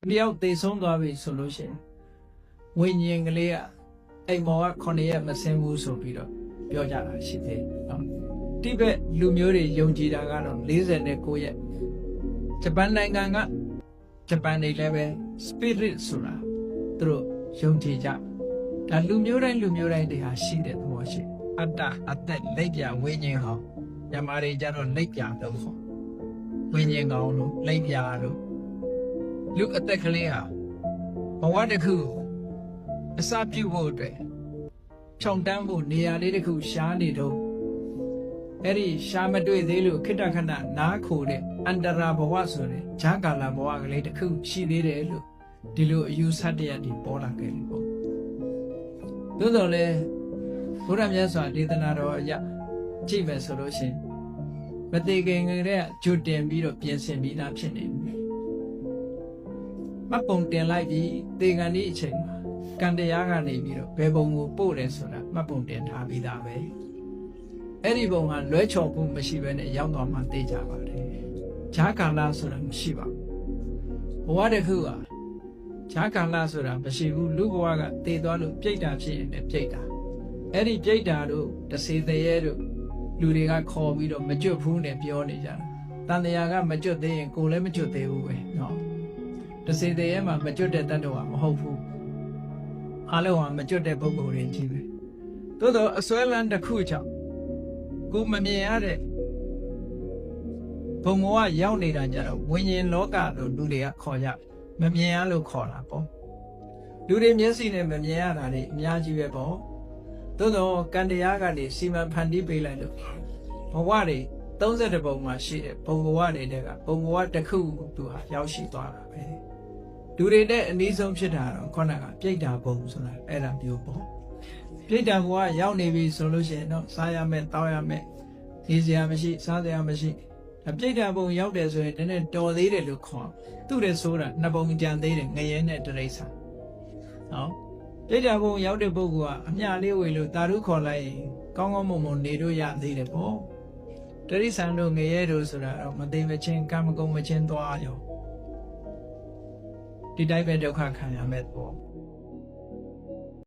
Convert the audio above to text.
တယောက်သေဆုံးသွားပြီဆိုလို့ရှိရင်ဝိညာဉ်ကလေးကအိမ်မော်က9ရက်မဆင်းဘူးဆိုပြီးတော့ပြောကြတာရှိသေးတယ်နော်တိဘက်လူမျိုးတွေယုံကြည်တာကတော့49ရက်ဂျပန်နိုင်ငံကဂျပန်တွေလည်းပဲ spirit ဆိုတာသူတို့ယုံကြည်ကြဒါလူမျိုးတိုင်းတွေဟာရှိတဲ့သဘောရှိအတ္တအသက်လက်ပြဝိညာဉ်ဟောညမာတွေကြတော့လက်ပြတော့ဟောဝိညာဉ်ကောင်လို့လက်ပြလို့လူအသက်ကလေးဟာဘဝတစ်ခုအစပြုဖို့အတွက်ဖြောင့်တန်းဖို့နေရာလေးတစ်ခုရှားနေတော့အဲ့ဒီရှားမတွေ့သေးလို့ခိတ္တခဏနားခိုတဲ့အန္တရာဘဝဆိုတဲ့ဂျာကာလာဘဝကလေးတစ်ခုရှိသေးတယ်လို့ဒီလိုအယူဆတရားတွေပေါ်လာခဲ့တယ်ပေါ့သို့တော်လည်းဘုရားမြတ်စွာဒေသနာတော်အရကြည့်မယ်ဆိုလို့ရှိရင်မသေးခင်ကတည်းကကြိုတင်ပြီးတော့ပြင်ဆင်ပြီးသားဖြစ်နေပြီမှတ်ပုံတင်လိုက်ပြီးသေကန်ဒီအချိန်မှာကံတရားကနေပြီးတော့ဘယ်ပုံကိုပို့တယ်ဆိုတာမှတ်ပုံတင်ထားပြီးသားပဲအဲ့ဒီပုံကလွဲချော်မှုမရှိဘဲနဲ့ရောက်သွားမှသိကြပါတယ်ဂျာကာလာဆိုတာမရှိပါဘူးဘဝတစ်ခုကဂျာကာလာဆိုတာမရှိဘူးလူဘဝကသေသွားလို့ပြိတ္တာဖြစ်ရင်လည်းပြိတ္တာအဲ့ဒီပြိတ္တာတို့တစေတရေတို့လူတွေကခေါ်ပြီးတော့မကျွတ်ဘူးနဲ့ပြောနေကြတာတန်တရားကမကျွတ်သေးရင်ကိုယ်လည်းမကျွတ်သေးဘူးပဲနော်တစေတရေမှာမကျွတ်တဲ့တတ္တဝါမဟုတ်ဘူးအားလုံးဟာမကျွတ်တဲ့ပုဂ္ဂိုလ်တွေကြီးပဲသို့တော့အစွဲလန်းတစ်ခုကြောင့်ကိုမမြင်ရတဲ့ဘုံဘဝရောက်နေတာကြတော့ဝိညာဉ်လောကလို့လူတွေကခေါ်ကြမမြင်ရလို့ခေါ်တာပေါ့လူတွေမျက်စိနဲ့မမြင်ရတာတွေအများကြီးပဲပေါ့သို့တော့ကံတရားကနေစီမံဖန်တီးပေးလိုက်လို့ဘဝတွေ32ပုံမှာရှိတဲ့ဘုံဘဝတွေတဲ့ကဘုံဘဝတစ်ခုသူဟာရောက်ရှိသွားတာပဲလူတွေနဲ့အနည်းဆုံးဖြစ်တာတော့ခေါင်းကပြိတ္တာဘုံဆိုတာအဲ့ဒါမျိုးပေါ့ပြိတ္တာဘဝရောက်နေပြီဆိုလို့ရှိရင်တော့စားရမယ်တောက်ရမယ်နေစရာမရှိစားစရာမရှိပြိတ္တာဘုံရောက်တယ်ဆိုရင်နည်းနည်းတော်သေးတယ်လို့ခေါ်သူ့တဲ့ဆိုတာနှစ်ပုံကြံသေးတယ်ငရဲနဲ့တရိစ္ဆာန်နော်ပြိတ္တာဘုံရောက်တဲ့ပုဂ္ဂိုလ်ကအမျှလေးဝေလို့တာရုခေါ်လိုက်ရင်ကောင်းကောင်းမွန်မွန်နေလို့ရသေးတယ်ပေါ့တရိစ္ဆာန်တို့ငရဲတို့ဆိုတာတော့မသိမချင်းကံမကုန်မချင်းသွားရောဒီတိုင်းပဲဒုက္ခခံရမယ်ပေါ့